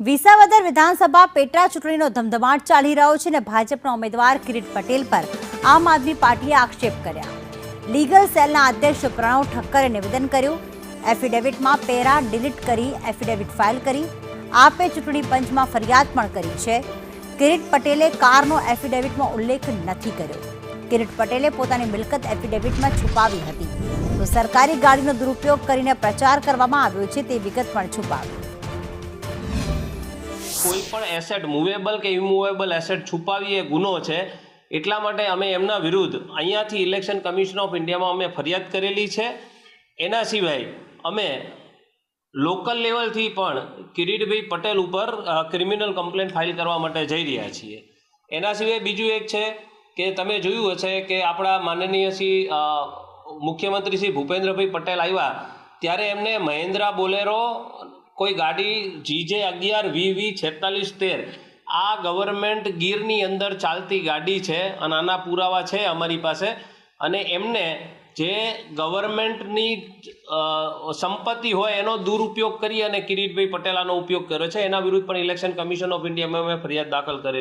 વિસાવદર વિધાનસભા પેટા ચૂંટણીનો ધમધમાટ ચાલી રહ્યો છે અને ભાજપના ઉમેદવાર કિરીટ પટેલ પર આમ આદમી પાર્ટીએ આક્ષેપ કર્યા। લીગલ સેલના અધ્યક્ષ પ્રણવ ઠક્કરે નિવેદન કર્યું। એફિડેવિટમાં પેરા ડિલીટ કરી એફિડેવિટ ફાઇલ કરી। આપે ચૂંટણી પંચમાં ફરિયાદ પણ કરી છે। કિરીટ પટેલે કારનો એફિડેવિટમાં ઉલ્લેખ નથી કર્યો। કિરીટ પટેલે પોતાની મિલકત એફિડેવિટમાં છુપાવી હતી તો સરકારી ગાડીનો દુરુપયોગ કરીને પ્રચાર કરવામાં આવ્યો છે તે વિગત પણ છુપાવી। કોઈ પણ એસેટ મૂવેબલ કે ઇમૂવેબલ એસેટ છુપાવી એ ગુનો છે, એટલા માટે અમે એમના વિરુદ્ધ અહીંયાથી ઇલેક્શન કમિશન ઓફ ઇન્ડિયામાં અમે ફરિયાદ કરેલી છે। એના સિવાય અમે લોકલ લેવલથી પણ કિરીટભાઈ પટેલ ઉપર ક્રિમિનલ કમ્પ્લેન ફાઇલ કરવા માટે જઈ રહ્યા છીએ। એના સિવાય બીજું એક છે કે તમે જોયું હશે કે આપણા માનનીય શ્રી મુખ્યમંત્રી શ્રી ભૂપેન્દ્રભાઈ પટેલ આવ્યા ત્યારે એમને મહિન્દ્રા બોલેરો કોઈ ગાડી GJ11VV4613 આ ગવર્મેન્ટ ગીરની અંદર ચાલતી ગાડી છે અને આના પુરાવા છે અમારી પાસે। અને એમને જે ગવર્મેન્ટની સંપત્તિ હોય એનો દુરુપયોગ કરી અને કિરીટભાઈ પટેલ આનો ઉપયોગ કર્યો છે, એના વિરુદ્ધ પણ ઇલેક્શન કમિશન ઓફ ઇન્ડિયામાં અમે ફરિયાદ દાખલ કરી।